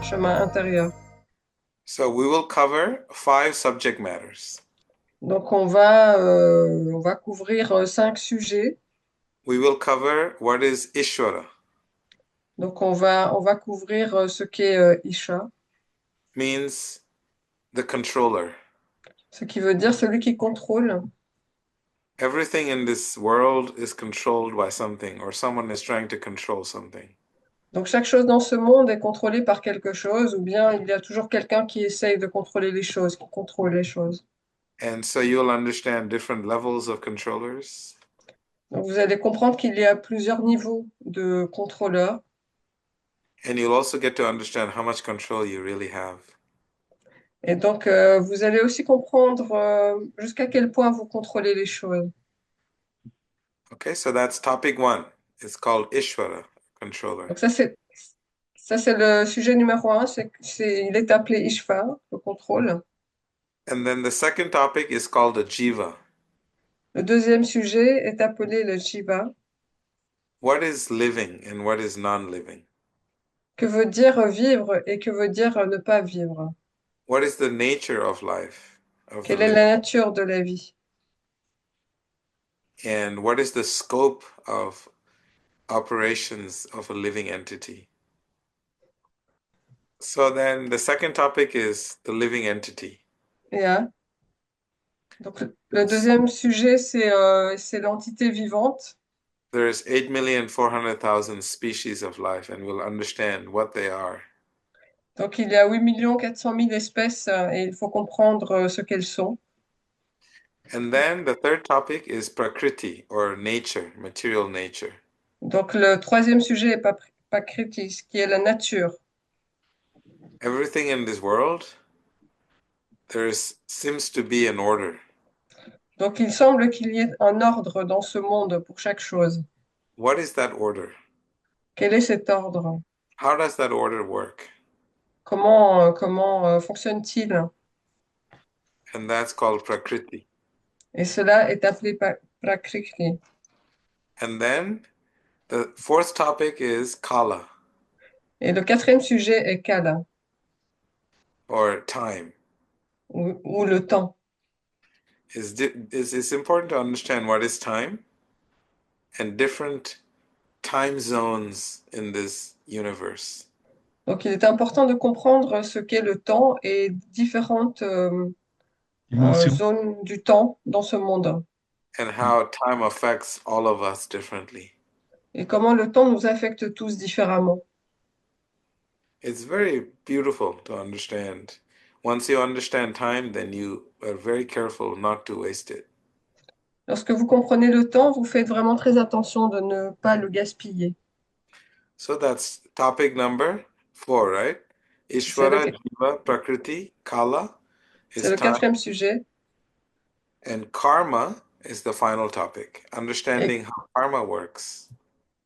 chemin intérieur. So we will cover 5 subject matters. Donc, on va couvrir 5 sujets. We will cover what is Ishvara, Donc, on va couvrir ce qu'est Isha, means the controller. ce qui veut dire celui qui contrôle. Everything in this world is controlled by something, or someone is trying to control something. Donc, chaque chose dans ce monde est contrôlée par quelque chose, ou bien il y a toujours quelqu'un qui essaye de contrôler les choses, qui contrôle les choses. And so you'll understand different levels of controllers. Donc, vous allez comprendre qu'il y a plusieurs niveaux de contrôleurs. And you'll also get to understand how much control you really have. Et donc, vous allez aussi comprendre jusqu'à quel point vous contrôlez les choses. Okay, so that's topic 1. It's called Ishvara, controller. Donc, ça, c'est le sujet numéro un, il est appelé Ishva, le contrôle. And then the second topic is called the Jiva. Le deuxième sujet est appelé le Jiva, What is living and what is non-living? que veut dire vivre et que veut dire ne pas vivre. What is the nature of life, of the Quelle est living? la nature de la vie? And what is the scope of operations of a living entity? So then the second topic is the living entity. Et, donc, le deuxième sujet, c'est l'entité vivante. There's 8,400,000 species of life, and we'll understand what they are. Donc, il y a 8 400 000 espèces et il faut comprendre ce qu'elles sont. And then the third topic is Prakriti, or nature, material nature. Donc, le troisième sujet est pas critique, qui est la nature. Everything in this world, there seems to be an order. Donc, il semble qu'il y ait un ordre dans ce monde pour chaque chose. What is that order? Quel est cet ordre? How does that order work? Comment fonctionne-t-il? And that's called Prakriti. Et cela est appelé Prakriti. And then the fourth topic is Kala, Et le quatrième sujet est Kala, or time. ou le temps. It's important to understand what is time and different time zones in this universe. Donc, il est important de comprendre ce qu'est le temps et différentes zones du temps dans ce monde. And how time affects all of us differently. Et comment le temps nous affecte tous différemment. It's very beautiful to understand. Once you understand time, then you are very careful not to waste it. Lorsque vous comprenez le temps, vous faites vraiment très attention de ne pas le gaspiller. So that's topic number 4, right? C'est le, Ishvara, Jiva, Prakriti, Kala c'est is le time, quatrième sujet. and Karma is the final topic. Et, Understanding how karma works.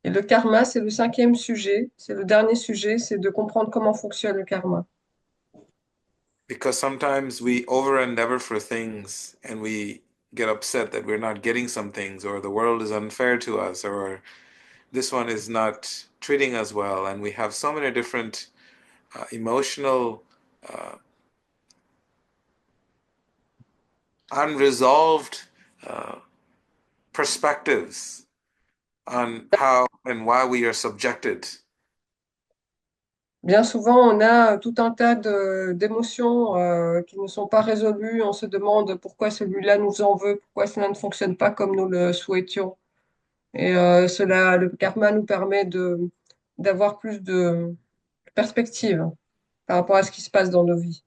et le karma, c'est le cinquième sujet. C'est le dernier sujet, c'est de comprendre comment fonctionne le karma. Because sometimes we over endeavor for things and we get upset that we're not getting some things, or the world is unfair to us, or this one is not treating us well, and we have so many different emotional uh, unresolved uh, perspectives on how and why we are subjected. Bien souvent, on a tout un tas d'émotions qui ne sont pas résolues. On se demande pourquoi celui-là nous en veut, pourquoi cela ne fonctionne pas comme nous le souhaitions. Et le karma nous permet d'avoir plus de perspective par rapport à ce qui se passe dans nos vies.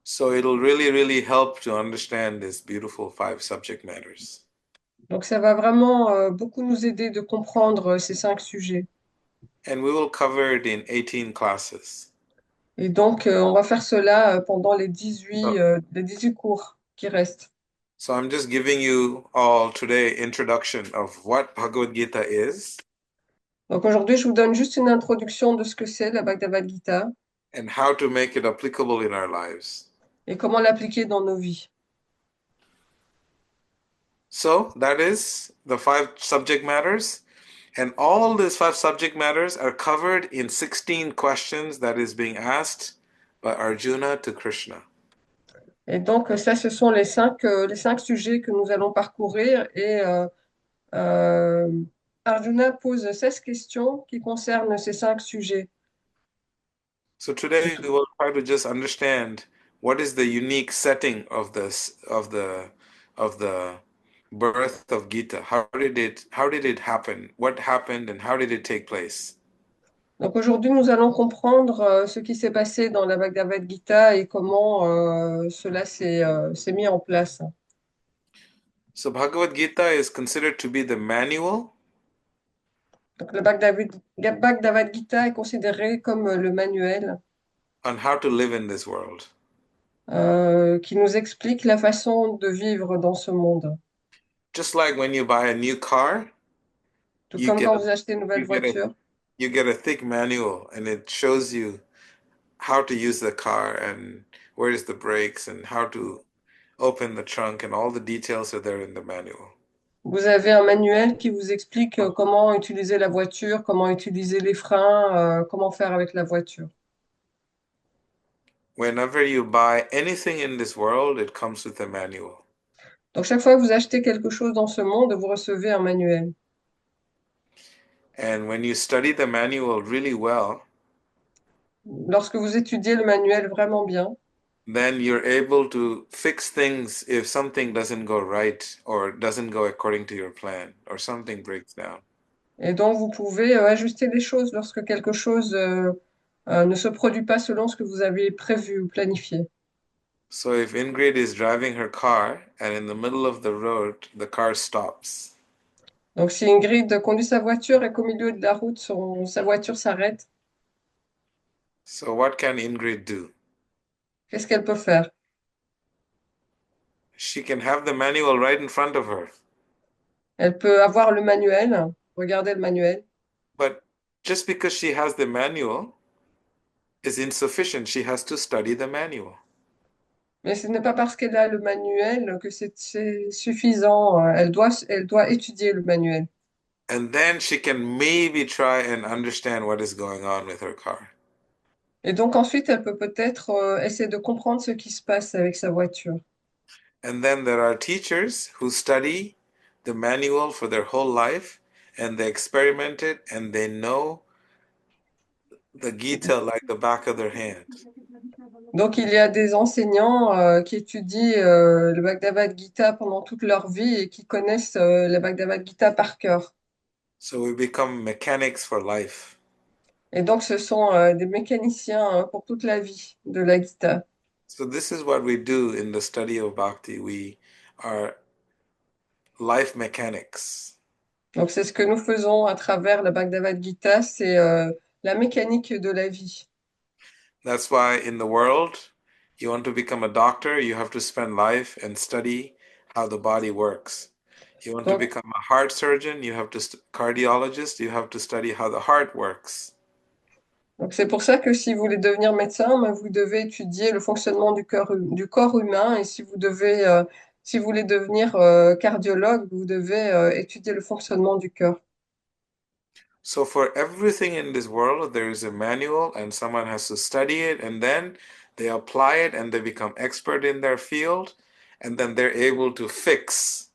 So it'll really, really help to understand these beautiful 5 subject matters. Donc ça va vraiment beaucoup nous aider de comprendre ces 5 sujets. And we will cover it in 18 classes. Et donc on va faire cela pendant So, les 18 cours qui restent. so I'm just giving you all today introduction of what Bhagavad Gita is Donc aujourd'hui, je vous donne juste une introduction de ce que c'est la Bhagavad Gita and how to make it applicable in our lives. et comment l'appliquer dans nos vies. So that is the 5 subject matters. And all these five subject matters are covered in 16 questions that is being asked by Arjuna to Krishna. Et donc, ça, ce sont les cinq sujets que nous allons parcourir. Euh, Arjuna pose 16 questions qui concernent ces cinq sujets. So today we will try to just understand what is the unique setting of this of the birth of Gita. How did it happen? What happened and how did it take place? Donc aujourd'hui, nous allons comprendre ce qui s'est passé dans la Bhagavad Gita et comment cela s'est mis en place. So Bhagavad Gita is considered to be the manual Donc la Bhagavad Gita est considéré comme le manuel on how to live in this world. qui nous explique la façon de vivre dans ce monde. Just like when you buy a new car, Tout you comme get quand a vous achetez une nouvelle you get a voiture, you get a thick manual and it shows you how to use the car and where's the brakes and how to open the trunk and all the details are there in the manual. vous avez un manuel qui vous explique comment utiliser la voiture, comment utiliser les freins, comment faire avec la voiture. Whenever you buy anything in this world, it comes with a manual. Donc chaque fois que vous achetez quelque chose dans ce monde, vous recevez un manuel. And when you study the manual really well, Lorsque vous étudiez le manuel vraiment bien, then you're able to fix things if something doesn't go right or doesn't go according to your plan or something breaks down. et donc vous pouvez ajuster les choses lorsque quelque chose ne se produit pas selon ce que vous avez prévu ou planifié. So if Ingrid is driving her car and in the middle of the road, the car stops. Donc si Ingrid conduit sa voiture et qu'au milieu de la route, sa voiture s'arrête, So what can Ingrid do? qu'est-ce qu'elle peut faire? She can have the manual right in front of her. Elle peut avoir le manuel, regarder le manuel, But just because she has the manual is insufficient. She has to study the manual. mais ce n'est pas parce qu'elle a le manuel que c'est suffisant. Elle doit étudier le manuel. And then she can maybe try and understand what is going on with her car. Et donc ensuite, elle peut peut-être essayer de comprendre ce qui se passe avec sa voiture. And then there are teachers who study the manual for their whole life and they experiment it and they know the Gita like the back of their hand. Donc il y a des enseignants qui étudient le Bhagavad Gita pendant toute leur vie et qui connaissent le Bhagavad Gita par cœur. So we become mechanics for life. Et donc ce sont des mécaniciens pour toute la vie de la Gita. So this is what we do in the study of bhakti. We are life mechanics. Donc c'est ce que nous faisons à travers la Bhagavad Gita, c'est la mécanique de la vie. That's why in the world, you want to become a doctor, you have to spend life and study how the body works. You want to Donc become a heart surgeon, you have to cardiologist, you have to study how the heart works. Donc c'est pour ça que si vous voulez devenir médecin, ben, vous devez étudier le fonctionnement du corps humain. Et si vous voulez devenir cardiologue, vous devez étudier le fonctionnement du cœur. So for everything in this world, there is a manual and someone has to study it and then they apply it and they become expert in their field and then they're able to fix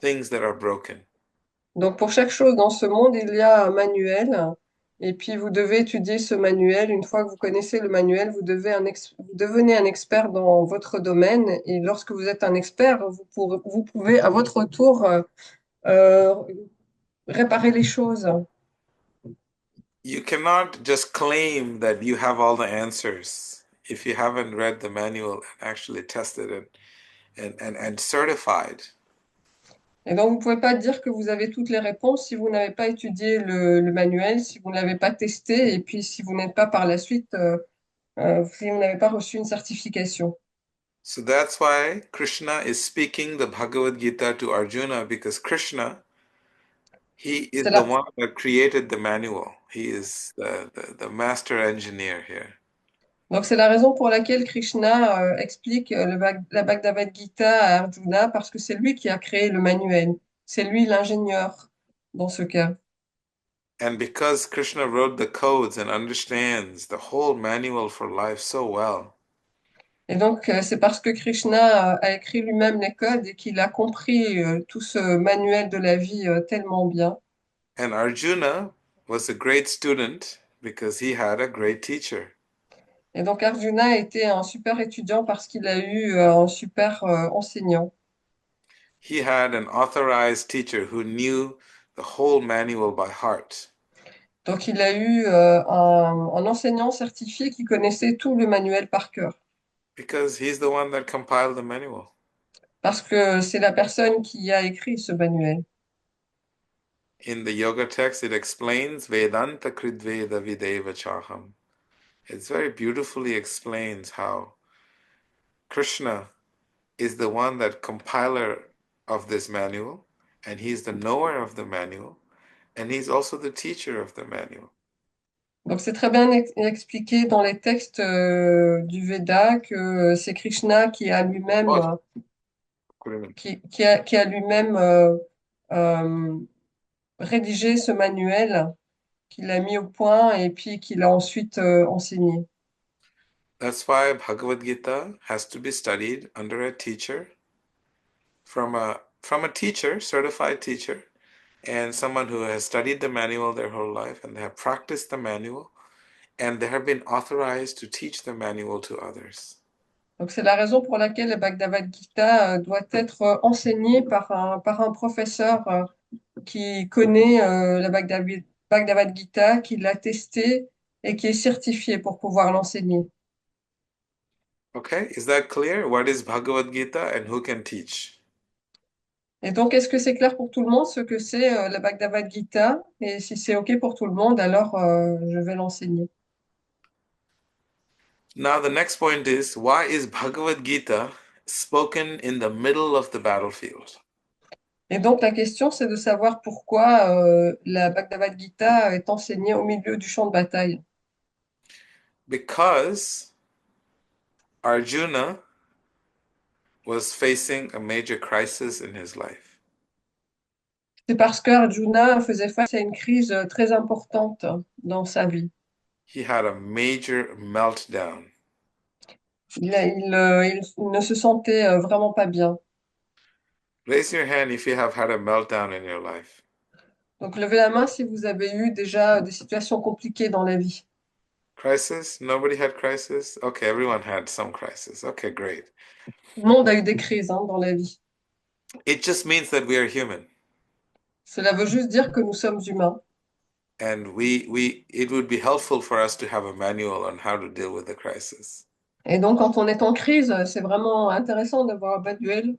things that are broken. Donc pour chaque chose dans ce monde, il y a un manuel. Et puis vous devez étudier ce manuel. Une fois que vous connaissez le manuel, vous devenez un expert dans votre domaine. Et lorsque vous êtes un expert, vous pouvez à votre tour euh, réparer les choses. You cannot just claim that you have all the answers if you haven't read the manual and actually tested it and certified. Et donc, vous ne pouvez pas dire que vous avez toutes les réponses si vous n'avez pas étudié le manuel, si vous ne l'avez pas testé, et puis si vous n'êtes pas par la suite, si vous n'avez pas reçu une certification. So that's why Krishna is speaking the Bhagavad Gita to Arjuna because Krishna, he C'est is the là. one that created the manual. He is the master engineer here. Donc, c'est la raison pour laquelle Krishna explique la Bhagavad Gita à Arjuna, parce que c'est lui qui a créé le manuel. C'est lui l'ingénieur dans ce cas. And because Krishna wrote the codes and understands the whole manual for life so well, Et donc, c'est parce que Krishna a écrit lui-même les codes et qu'il a compris tout ce manuel de la vie tellement bien. and Arjuna was a great student because he had a great teacher. Et donc, Arjuna était un super étudiant parce qu'il a eu un super enseignant. He had an authorized teacher who knew the whole manual by heart Donc, il a eu un enseignant certifié qui connaissait tout le manuel par cœur. because he's the one that compiled the manual. Parce que c'est la personne qui a écrit ce manuel. In the yoga text, it explains Vedanta Kridveda Videva Chaham. It's very beautifully explains how Krishna is the one that compiler of this manual, and he's the knower of the manual, and he's also the teacher of the manual. Donc, c'est très bien expliqué dans les textes du Veda que c'est Krishna qui a lui-même Oh, Kuriman. qui a lui-même euh, rédigé ce manuel, qu'il a mis au point et puis qu'il a ensuite enseigné. That's why Bhagavad Gita has to be studied under a teacher from a teacher, certified teacher, and someone who has studied the manual their whole life and they have practiced the manual and they have been authorized to teach the manual to others. Donc, c'est la raison pour laquelle le Bhagavad Gita doit être enseigné par un professeur qui connaît la Bhagavad Gita, qui l'a testé et qui est certifié pour pouvoir l'enseigner. Okay, is that clear? What is Bhagavad Gita and who can teach? Et donc, est-ce que c'est clair pour tout le monde ce que c'est la Bhagavad Gita? Et si c'est OK pour tout le monde, alors je vais l'enseigner. Now, the next point is why is Bhagavad Gita spoken in the middle of the battlefield? Et donc, la question, c'est de savoir pourquoi la Bhagavad Gita est enseignée au milieu du champ de bataille. Because Arjuna was facing a major crisis in his life. C'est parce que Arjuna faisait face à une crise très importante dans sa vie. He had a major meltdown. Il ne se sentait vraiment pas bien. Raise your hand if you have had a meltdown in your life. Donc, levez la main si vous avez eu déjà des situations compliquées dans la vie. Crisis? Nobody had crisis? Okay, everyone had some crisis. Okay, great. Tout le monde a eu des crises dans la vie. It just means that we are human. Cela veut juste dire que nous sommes humains. And it would be helpful for us to have a manual on how to deal with the crisis. Et donc, quand on est en crise, c'est vraiment intéressant d'avoir un manuel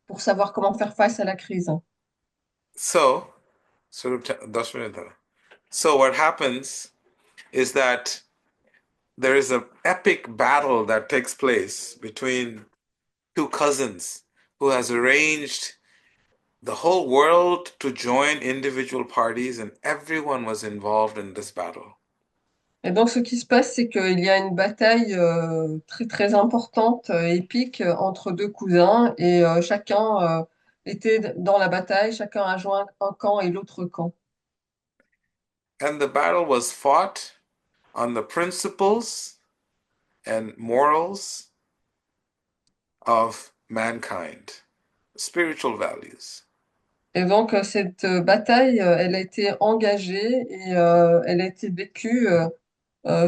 pour savoir comment faire face à la crise. So, so what happens is that there is an epic battle that takes place between two cousins who has arranged the whole world to join individual parties, and everyone was involved in this battle. Et donc, ce qui se passe, c'est qu'il y a une bataille très, très importante, épique, entre deux cousins, et chacun était dans la bataille, chacun a joint un camp et l'autre camp. And the battle was fought on the principles and morals of mankind, spiritual values. Et donc, cette bataille, elle a été engagée et elle a été vécue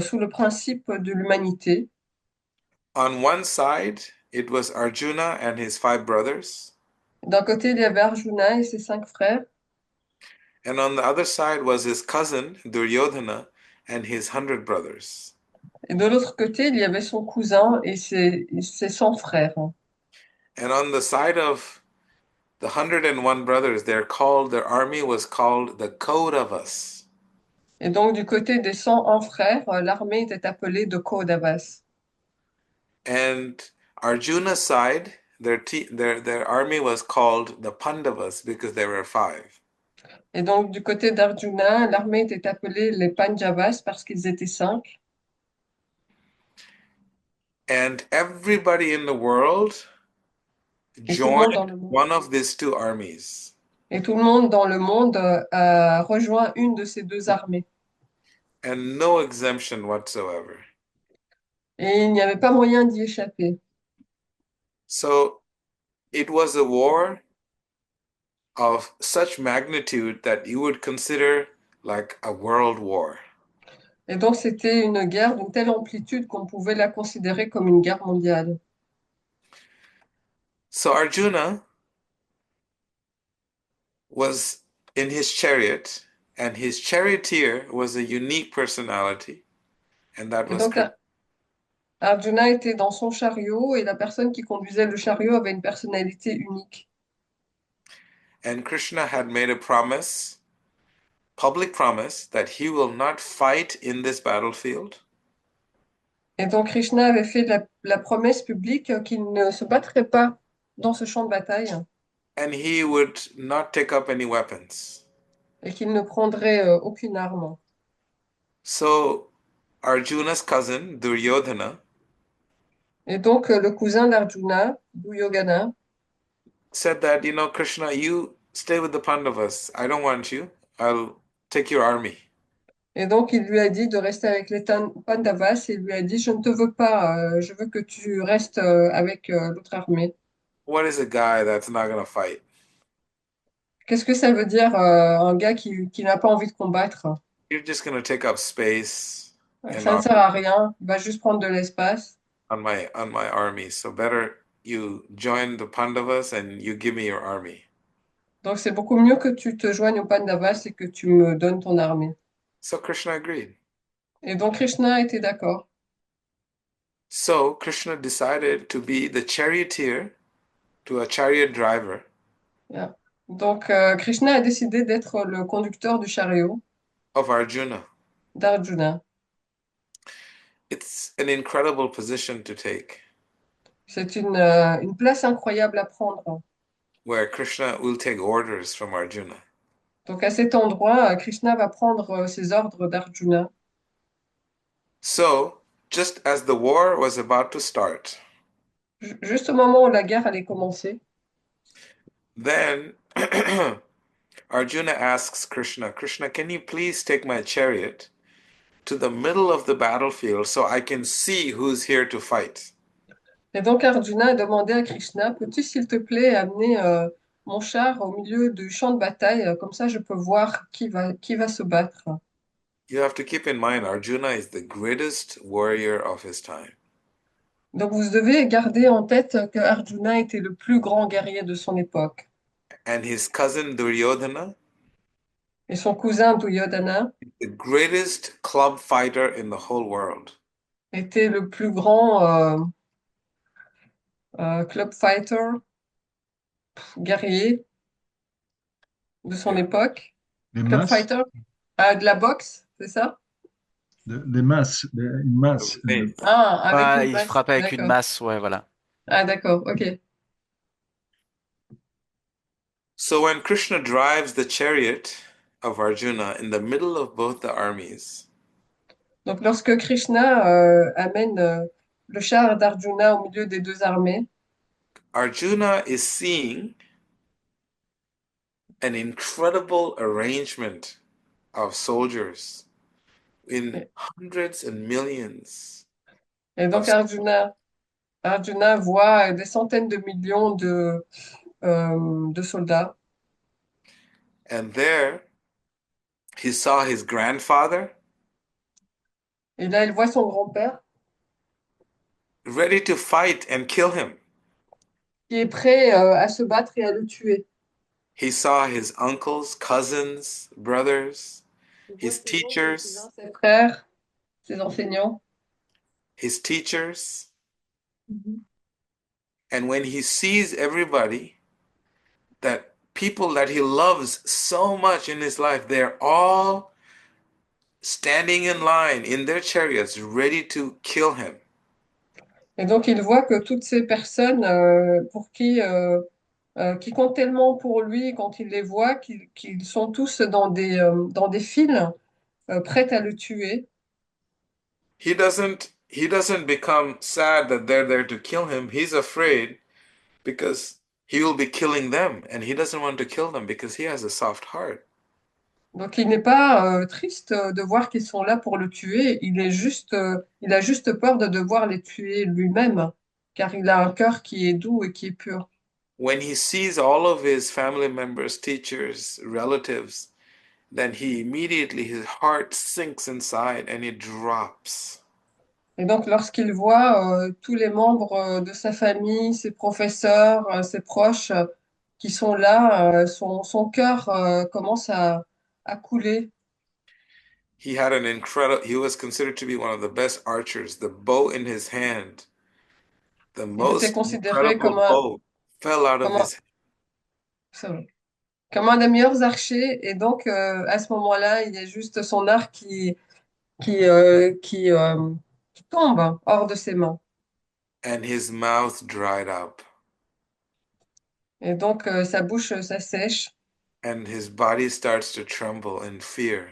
sous le principe de l'humanité. On one side, it was Arjuna and his five brothers, D'un côté, il y avait Arjuna et ses cinq frères, and on the other side was his cousin Duryodhana and his 100 brothers. et de l'autre côté, il y avait son cousin et ses 100 frères. And on the side of the 101 brothers, their army was called the Kauravas. Et donc, du côté des 101 frères, l'armée était appelée de Kaudavas. And Arjuna's side, their army was called the Pandavas because there were five. Et donc, du côté d'Arjuna, l'armée était appelée les Pandavas parce qu'ils étaient cinq. And everybody in the world Et tout le monde dans joined le monde. one of these two armies. Et tout le monde dans le monde a rejoint une de ces deux armées. and no exemption whatsoever. Et il n'y avait pas moyen d'y échapper. So it was a war of such magnitude that you would consider like a world war. Et donc c'était une guerre d'une telle amplitude qu'on pouvait la considérer comme une guerre mondiale. So Arjuna was in his chariot, and his charioteer was a unique personality, and that Et was donc Krishna. Arjuna était dans son chariot et la personne qui conduisait le chariot avait une personnalité unique. And Krishna had made a promise, public promise, that he will not fight in this battlefield, Et donc Krishna avait fait la promesse publique qu'il ne se battrait pas dans ce champ de bataille and he would not take up any weapons. et qu'il ne prendrait aucune arme. So Arjuna's cousin, Duryodhana, Et donc le cousin d'Arjuna, Duryodhana, said that, Krishna, you stay with the Pandavas. I don't want you. I'll take your army. et donc il lui a dit de rester avec les Pandavas et il lui a dit, je ne te veux pas, je veux que tu restes avec l'autre armée. What is a guy that's not going to fight? Qu'est-ce que ça veut dire un gars qui n'a pas envie de combattre? You're just going to take up space and Ça ne sert à rien, il va juste prendre de l'espace. on my army. So better you join the Pandavas and you give me your army. Donc c'est beaucoup mieux que tu te joignes aux Pandavas et que tu me donnes ton armée. So Krishna agreed. Et donc Krishna était d'accord. So Krishna decided to be the charioteer to a chariot driver Yeah. Donc Krishna a décidé d'être le conducteur du chariot of Arjuna. d'Arjuna. It's an incredible position to take C'est une place incroyable à prendre. where Krishna will take orders from Arjuna. Donc à cet endroit, Krishna va prendre ses ordres d'Arjuna. So, just as the war was about to start, Juste au moment où la guerre allait commencer. then Arjuna asks Krishna, Krishna, can you please take my chariot to the middle of the battlefield so I can see who's here to fight? Et donc Arjuna a demandé à Krishna, peux-tu s'il te plaît amener mon char au milieu du champ de bataille, comme ça je peux voir qui va se battre. You have to keep in mind, Arjuna is the greatest warrior of his time. Donc vous devez garder en tête que Arjuna était le plus grand guerrier de son époque. And his cousin Duryodhana, Et son cousin Duryodhana the greatest club fighter in the whole world. était le plus grand club fighter, guerrier de son Yeah. époque. Des Club masses, fighter, de la boxe, c'est ça? des masses, une masse. Okay. Ah, avec Ah, une il masse, frappe avec une d'accord. masse, ouais, voilà. Ah, d'accord, ok. So when Krishna drives the chariot of Arjuna in the middle of both the armies, Donc lorsque Krishna amène le char d'Arjuna au milieu des deux armées, Arjuna is seeing an incredible arrangement of soldiers in et, hundreds and millions et of donc Arjuna voit des centaines de millions de soldats. and there he saw his grandfather Et là, il voit son grand-père ready to fight and kill him. qui est prêt à se battre et à le tuer. He saw his uncles, cousins, brothers, Il voit his ses oncles, ses teachers, cousins, ses frères, ses enseignants. his teachers, Mhm. and when he sees everybody, that people that he loves so much in his life, they're all standing in line in their chariots, ready to kill him. Et donc, il voit que toutes ces personnes pour qui comptent tellement pour lui, quand il les voit, qu'ils sont tous dans des files prêtes à le tuer. He doesn't become sad that they're there to kill him. He's afraid because he will be killing them, and he doesn't want to kill them because he has a soft heart. Donc il n'est pas triste de voir qu'ils sont là pour le tuer, il a juste peur de devoir les tuer lui-même, car il a un cœur qui est doux et qui est pur. When he sees all of his family members, teachers, relatives, then his heart sinks inside and it drops. Et donc lorsqu'il voit tous les membres de sa famille, ses professeurs, ses proches qui sont là, son cœur commence à couler. He was considered to be one of the best archers. The bow in his hand, the Il était most considéré incredible bow, fell out of comme un, his hand. c'est vrai, comme un des meilleurs archers. Et donc à ce moment-là, il y a juste son arc qui, euh, qui, euh, qui tombe hors de ses mains. And his mouth dried up, Et donc sa bouche s'assèche. and his body starts to tremble in fear,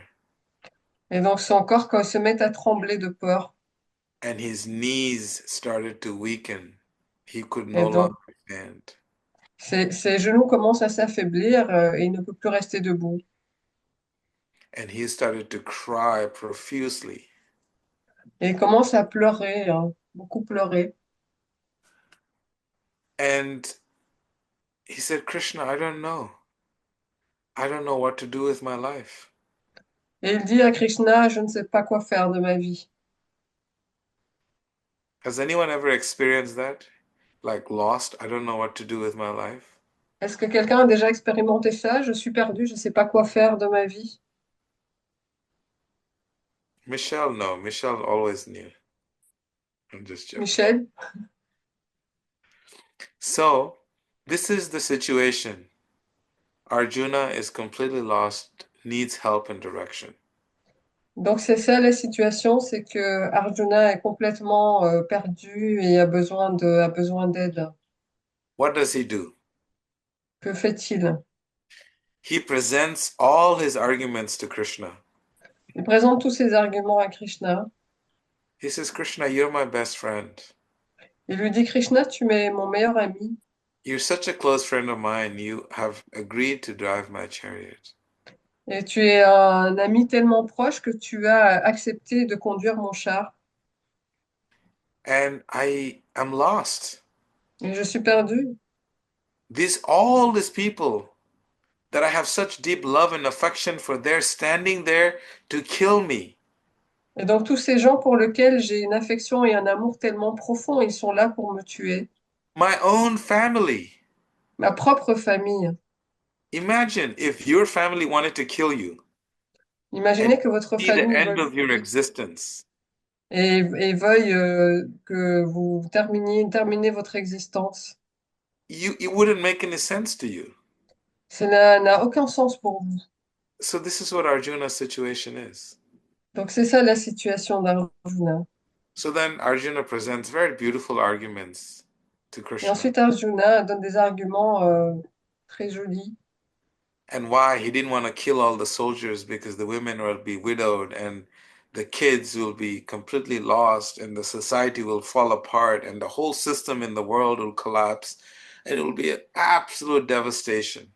Et donc son corps se met à trembler de peur. and his knees started to weaken. He could Et no donc longer stand, ses genoux commencent à s'affaiblir et il ne peut plus rester debout. and he started to cry profusely. Et il commence à pleurer, hein, beaucoup pleurer. And he said, Krishna, I don't know. I don't know what to do with my life. Et il dit à Krishna, je ne sais pas quoi faire de ma vie. Has anyone ever experienced that? Like lost, I don't know what to do with my life? Est-ce que quelqu'un a déjà expérimenté ça? Je suis perdu, je ne sais pas quoi faire de ma vie. Michelle, no. Michelle always knew. I'm just joking. Michel? So, this is the situation. Arjuna is completely lost, needs help and direction. Donc c'est ça la situation, c'est que Arjuna est complètement perdu et a besoin d'aide. What does he do? Que fait-il? He presents all his arguments to Krishna. Il présente tous ses arguments à Krishna. He says, Krishna, you're my best friend. Il lui dit, Krishna, tu es mon meilleur ami You're such a close friend of mine. You have agreed to drive my chariot. et tu es un ami tellement proche que tu as accepté de conduire mon char. And I am lost. Et je suis perdu. All these people that I have such deep love and affection for, they're standing there to kill me. Et donc tous ces gens pour lesquels j'ai une affection et un amour tellement profond, ils sont là pour me tuer. My own family. Ma propre famille. Imagine if your family wanted to kill you and Imaginez que votre see the famille end veuille of vous your tuer existence. et veuille que vous terminez votre existence. It wouldn't make any sense to you. Cela n'a aucun sens pour vous. So this is what Arjuna's situation is. Donc c'est ça la situation d'Arjuna. So then Arjuna presents very beautiful arguments to Et Krishna. ensuite Arjuna donne des arguments très jolis. And why he didn't want to kill all the soldiers because the women will be widowed and the kids will be completely lost and the society will fall apart and the whole system in the world will collapse and it will be an absolute devastation.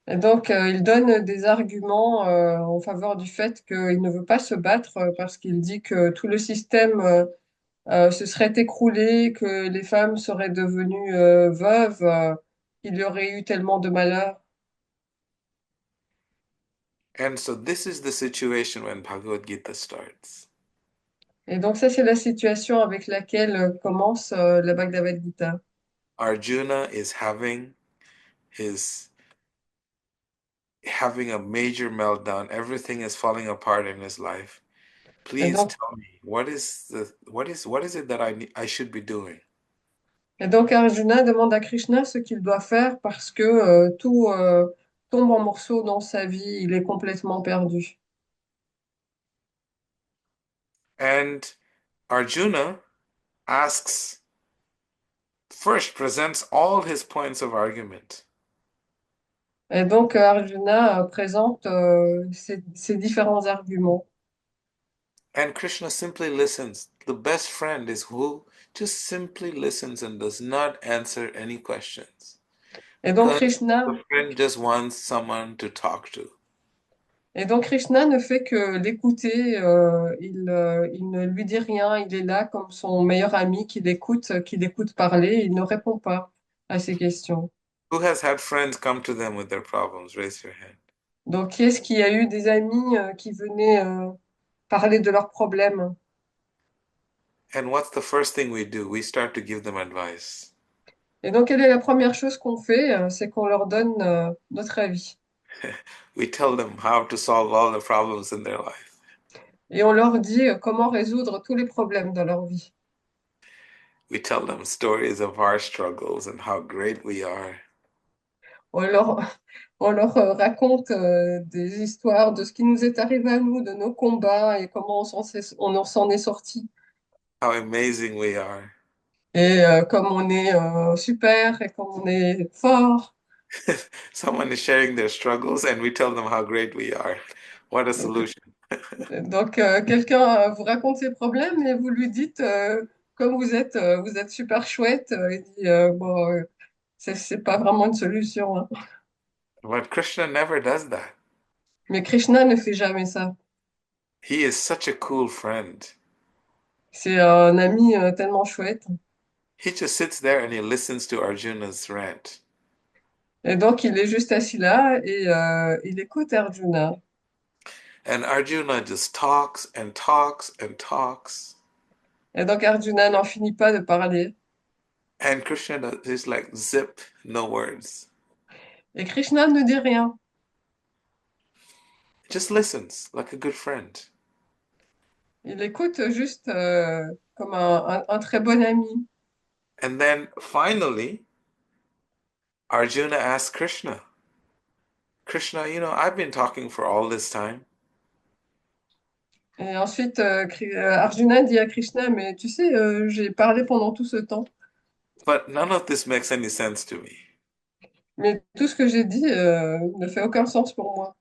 Et donc il donne des arguments en faveur du fait qu'il ne veut pas se battre parce qu'il dit que tout le système se serait écroulé, que les femmes seraient devenues veuves, qu'il y aurait eu tellement de malheurs. And so this is the situation when Bhagavad Gita starts. Et donc ça, c'est la situation avec laquelle commence la Bhagavad Gita. Arjuna is his having a major meltdown. Everything is falling apart in his life. Et Please donc, tell me what is it that I should be doing? et donc Arjuna demande à Krishna ce qu'il doit faire parce que tout tombe en morceaux dans sa vie, il est complètement perdu. And Arjuna asks, first presents all his points of argument. Et donc Arjuna présente ses différents arguments. And Krishna simply listens. The best friend is who just simply listens and does not answer any questions. Et donc Because Krishna, the friend just wants someone to talk to. et donc Krishna ne fait que l'écouter. Il ne lui dit rien. Il est là comme son meilleur ami qui l'écoute parler. Il ne répond pas à ses questions. Who has had friends come to them with their problems? Raise your hand. Donc, qui est-ce qui a eu des amis qui venaient parler de leurs problèmes? And what's the first thing we do? We start to give them advice. Et donc, quelle est la première chose qu'on fait? C'est qu'on leur donne notre avis. We tell them how to solve all the problems in their life. Et on leur dit comment résoudre tous les problèmes dans leur vie. We tell them stories of our struggles and how great we are. On leur, on leur raconte des histoires de ce qui nous est arrivé à nous, de nos combats et comment on s'en est sorti. How amazing we are. Et comme on est super et comme on est fort. Someone is sharing their struggles and we tell them how great we are. What a Donc, solution. quelqu'un vous raconte ses problèmes et vous lui dites, comme vous êtes super chouette, il dit, bon, c'est pas vraiment une solution, hein. But Krishna never does that. Mais Krishna ne fait jamais ça. He is such a cool friend. C'est un ami tellement chouette. He just sits there and he listens to Arjuna's rant. Et donc, il est juste assis là et il écoute Arjuna. And Arjuna just talks and talks and talks. Et donc, Arjuna n'en finit pas de parler. And Krishna is like, zip, no words. Et Krishna ne dit rien. Just listens like a good friend. Il écoute juste comme un très bon ami. And then finally, Arjuna asks Krishna, Krishna, I've been talking for all this time, Et ensuite, Arjuna dit à Krishna, mais tu sais, j'ai parlé pendant tout ce temps, but none of this makes any sense to me. mais tout ce que j'ai dit ne fait aucun sens pour moi.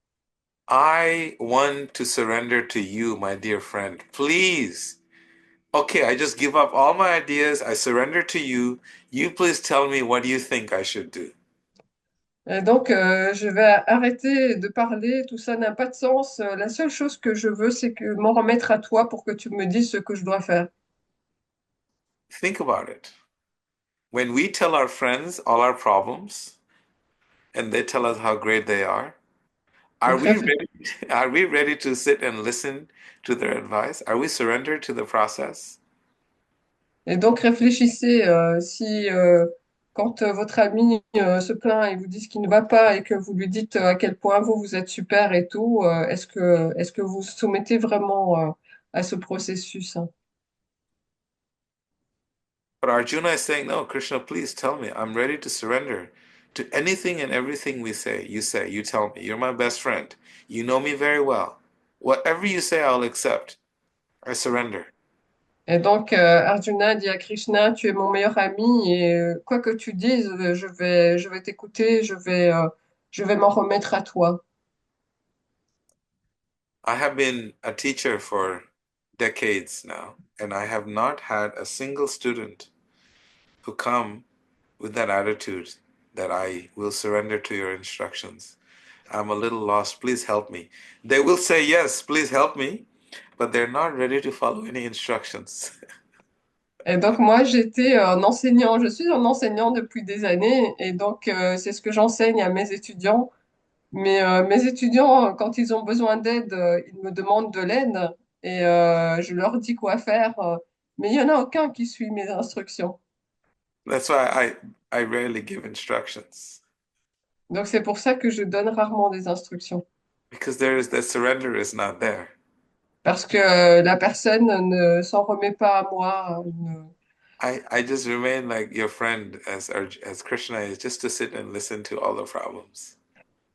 I want to surrender to you, my dear friend. Please. Okay, I just give up all my ideas. I surrender to you. You please tell me what you think I should do. Et donc, je vais arrêter de parler, tout ça n'a pas de sens. La seule chose que je veux, c'est que m'en remettre à toi pour que tu me dises ce que je dois faire. Think about it. When we tell our friends all our problems and they tell us how great they are Donc, we ready? Are we ready to sit and listen to their advice? Are we surrendered to the process? et donc, réfléchissez si, quand votre ami se plaint et vous dit ce qui ne va pas et que vous lui dites à quel point vous êtes super et tout, est-ce que vous vous soumettez vraiment à ce processus, hein? But Arjuna is saying, no, Krishna, please tell me. I'm ready to surrender to anything and everything we say. You tell me. You're my best friend. You know me very well. Whatever you say, I'll accept. I surrender. Et donc, Arjuna dit à Krishna, tu es mon meilleur ami et quoi que tu dises, je vais t'écouter, je vais m'en remettre à toi. I have been a teacher for decades now, and I have not had a single student who come with that attitude that I will surrender to your instructions. I'm a little lost. Please help me. They will say, yes, please help me, but they're not ready to follow any instructions. Et donc, moi, je suis un enseignant depuis des années et donc, c'est ce que j'enseigne à mes étudiants. Mais mes étudiants, quand ils ont besoin d'aide, ils me demandent de l'aide et je leur dis quoi faire. Mais il n'y en a aucun qui suit mes instructions. That's why I rarely give instructions Donc, c'est pour ça que je donne rarement des instructions. because the surrender is not there. Parce que la personne ne s'en remet pas à moi. I just remain like your friend as Krishna is just to sit and listen to all the problems.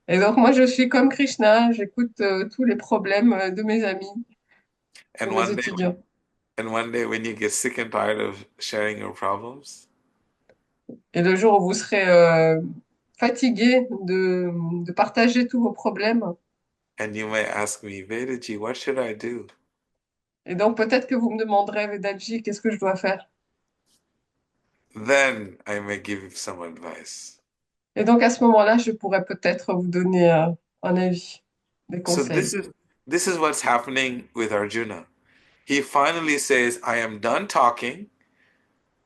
Et donc moi, je suis comme Krishna, j'écoute tous les problèmes de mes amis, de And mes one day étudiants. and one day when you get sick and tired of sharing your problems, Et le jour où vous serez fatigué de partager tous vos problèmes, and you may ask me, Vedaji, what should I do? et donc peut-être que vous me demanderez, Vedalji, qu'est-ce que je dois faire? Then I may give some advice. Et donc à ce moment-là, je pourrais peut-être vous donner un avis, des So conseils. this is what's happening with Arjuna. He finally says, I am done talking.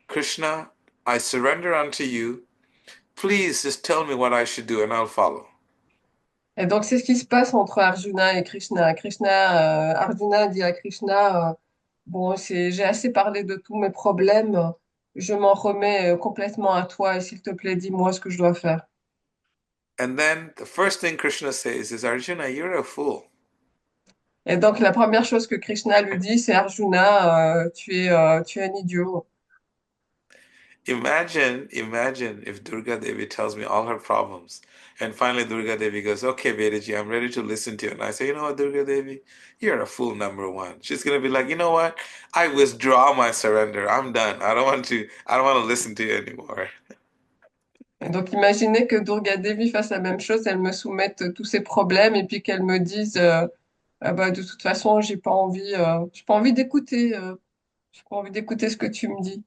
Krishna, I surrender unto you. Please just tell me what I should do and I'll follow. Et donc c'est ce qui se passe entre Arjuna et Krishna. Arjuna dit à Krishna, bon, j'ai assez parlé de tous mes problèmes, je m'en remets complètement à toi et s'il te plaît, dis-moi ce que je dois faire. And then the first thing Krishna says is, Arjuna, you're a fool. Et donc la première chose que Krishna lui dit, c'est Arjuna, tu es un idiot. Imagine if Durga Devi tells me all her problems. And finally Durga Devi goes, okay, Vediji, I'm ready to listen to you. And I say, you know what, Durga Devi, you're a fool number one. She's gonna be like, you know what? I withdraw my surrender. I'm done. I don't want to listen to you anymore. Et donc imaginez que Durga Devi fasse la même chose, elle me soumette tous ses problèmes et puis qu'elle me dise, ah bah, de toute façon, j'ai pas envie d'écouter, j'ai pas envie d'écouter ce que tu me dis.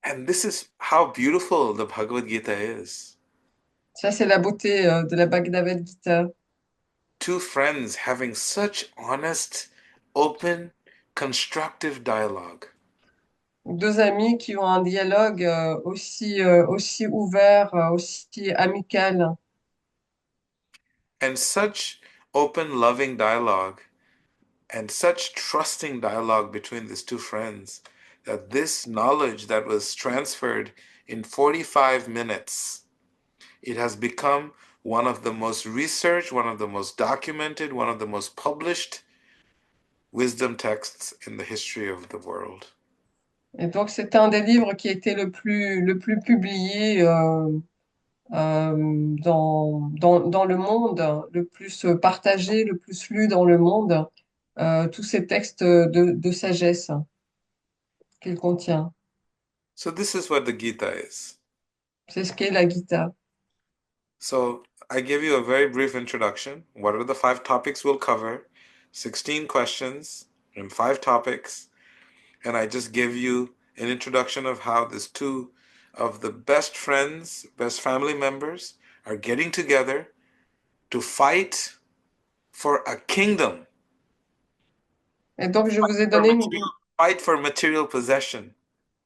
And this is how beautiful the Bhagavad Gita is. Ça, c'est la beauté de la Bhagavad Gita. Two friends having such honest, open, constructive dialogue. Deux amis qui ont un dialogue aussi ouvert, aussi amical. And such open, loving dialogue and such trusting dialogue between these two friends that this knowledge that was transferred in 45 minutes, it has become one of the most researched, one of the most documented, one of the most published wisdom texts in the history of the world. Et donc, c'est un des livres qui a été le plus publié dans le monde, le plus partagé, le plus lu dans le monde, tous ces textes de sagesse qu'il contient. So this is what the Gita is. C'est ce qu'est la Gita. So I gave you a very brief introduction. What are the 5 topics we'll cover? 16 questions and 5 topics. And I just gave you an introduction of how these two of the best friends, best family members are getting together to fight for a kingdom, Et donc, for fight for material possession.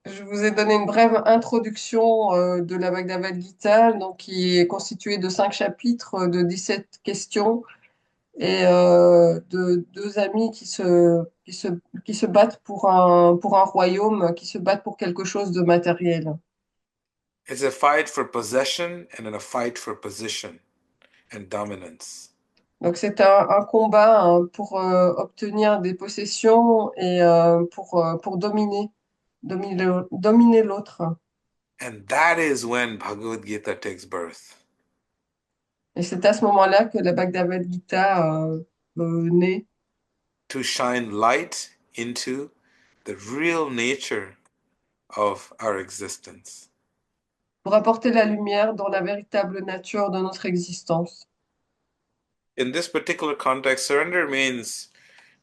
je vous ai donné une brève introduction de la Bhagavad Gita, donc qui est constituée de 5 chapitres, de 17 questions et de deux amis qui se battent pour un royaume, qui se battent pour quelque chose de matériel. It's a fight for possession and a fight for position and dominance. Donc c'est un combat hein, pour obtenir des possessions et pour dominer l'autre. And that is when Bhagavad Gita takes birth. Et c'est à ce moment-là que la Bhagavad Gita naît To shine light into the real nature of our existence. pour apporter la lumière dans la véritable nature de notre existence. In this particular context, surrender means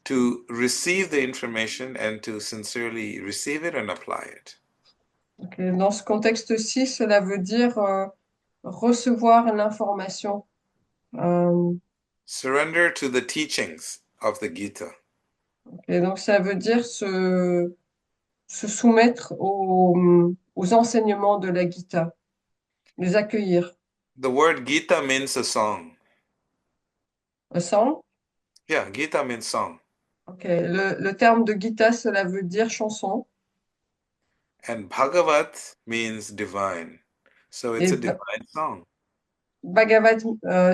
to receive the information and to sincerely receive it and apply it. Donc, dans ce contexte-ci, cela veut dire recevoir l'information. Surrender to the teachings of the Gita. Et donc ça veut dire se soumettre aux enseignements de la Gita, les accueillir. The word Gita means a song. Un song? Yeah, Gita means song. Ok. Le terme de Gita, cela veut dire chanson. And Bhagavad means divine. So it's Et a divine song. Bhagavad,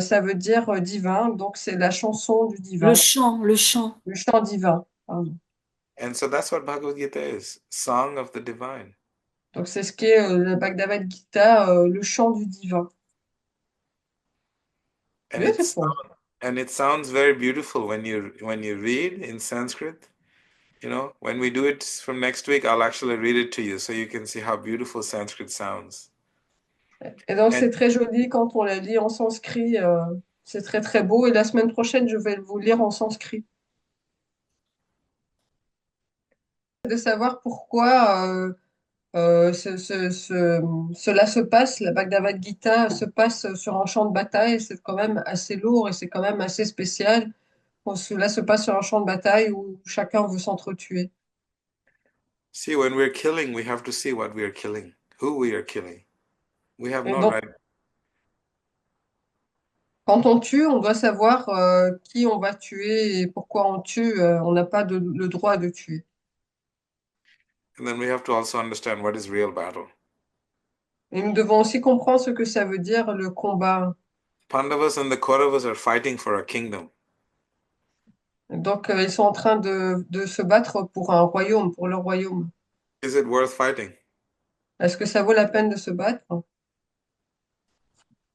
ça veut dire divin, donc c'est la chanson du Le divin, chant, le chant. le chant divin. Pardon. And so that's what Bhagavad Gita is, song of the divine. Donc c'est ce qu'est la Bhagavad Gita, le chant du divin. And Beautiful. it sounds very beautiful when you read in Sanskrit. You know, when we do it from next week, I'll actually read it to you so you can see how beautiful Sanskrit sounds. Et donc And c'est très joli quand on la lit en sanskrit, c'est très très beau. Et la semaine prochaine, je vais vous lire en sanskrit. De savoir pourquoi Cela se passe, la Bhagavad Gita se passe sur un champ de bataille, c'est quand même assez lourd et c'est quand même assez spécial. Bon, cela se passe sur un champ de bataille où chacun veut s'entretuer. See, when we're killing, we have to see what we are killing, who we are killing. We have Et no donc, right. quand on tue, on doit savoir qui on va tuer et pourquoi on tue. On n'a pas le droit de tuer. And then we have to also understand what is real battle. Et nous devons aussi comprendre ce que ça veut dire le combat. Pandavas and the Kauravas are fighting for a kingdom. Donc, ils sont en train de se battre pour un royaume, pour leur royaume. Is it worth fighting? Est-ce que ça vaut la peine de se battre?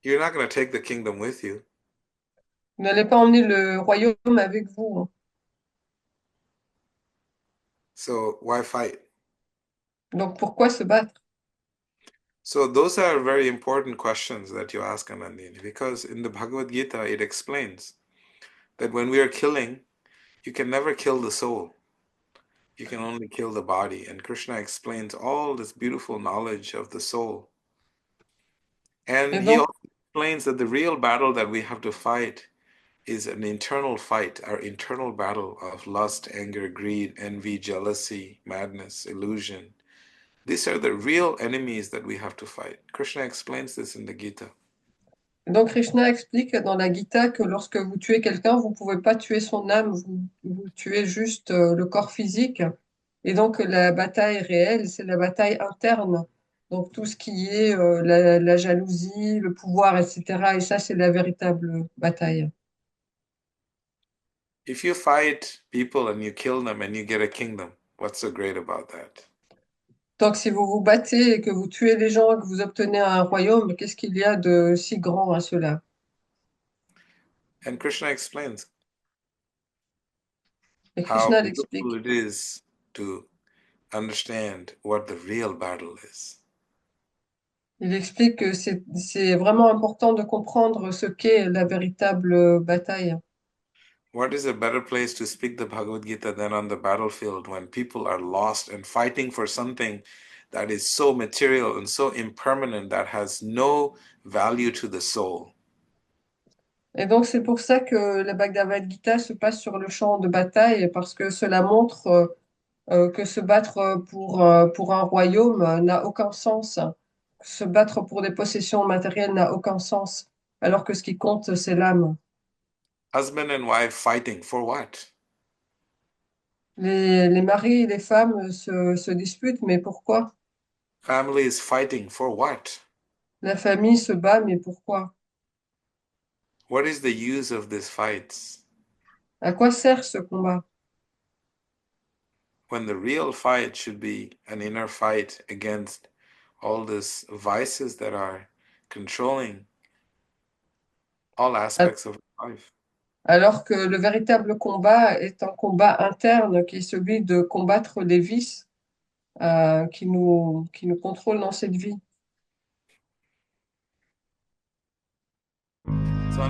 You're not going to take the kingdom with you. Vous n'allez pas emmener le royaume avec vous, hein. So why fight? Donc, pourquoi se battre? So those are very important questions that you ask, Anandini, because in the Bhagavad Gita, it explains that when we are killing, you can never kill the soul. You can only kill the body. And Krishna explains all this beautiful knowledge of the soul. And Et he donc, also explains that the real battle that we have to fight is an internal fight, our internal battle of lust, anger, greed, envy, jealousy, madness, illusion. These are the real enemies that we have to fight. Krishna explains this in the Gita. donc, Krishna explique dans la Gita que lorsque vous tuez quelqu'un, vous ne pouvez pas tuer son âme, vous tuez juste le corps physique. Et donc, la bataille réelle, c'est la bataille interne. Donc, tout ce qui est la jalousie, le pouvoir, etc. Et ça, c'est la véritable bataille. If you fight people and you kill them and you get a kingdom, what's so great about that? Donc, si vous vous battez et que vous tuez les gens et que vous obtenez un royaume, qu'est-ce qu'il y a de si grand à cela? And Krishna explains Et how Krishna beautiful l'explique. it is to understand what the real battle is. Il explique que c'est vraiment important de comprendre ce qu'est la véritable bataille. What is a better place to speak the Bhagavad Gita than on the battlefield when people are lost and fighting for something that is so material and so impermanent that has no value to the soul? Et donc, c'est pour ça que la Bhagavad Gita se passe sur le champ de bataille, parce que cela montre que se battre pour un royaume n'a aucun sens. Se battre pour des possessions matérielles n'a aucun sens, alors que ce qui compte, c'est l'âme. Husband and wife fighting for what? Les maris et les femmes se disputent, mais pourquoi? Family is fighting for what? La famille se bat, mais pourquoi? What is the use of these fights? À quoi sert ce combat? When the real fight should be an inner fight against all these vices that are controlling all aspects of life. Alors que le véritable combat est un combat interne qui est celui de combattre les vices qui nous contrôlent dans cette vie. So,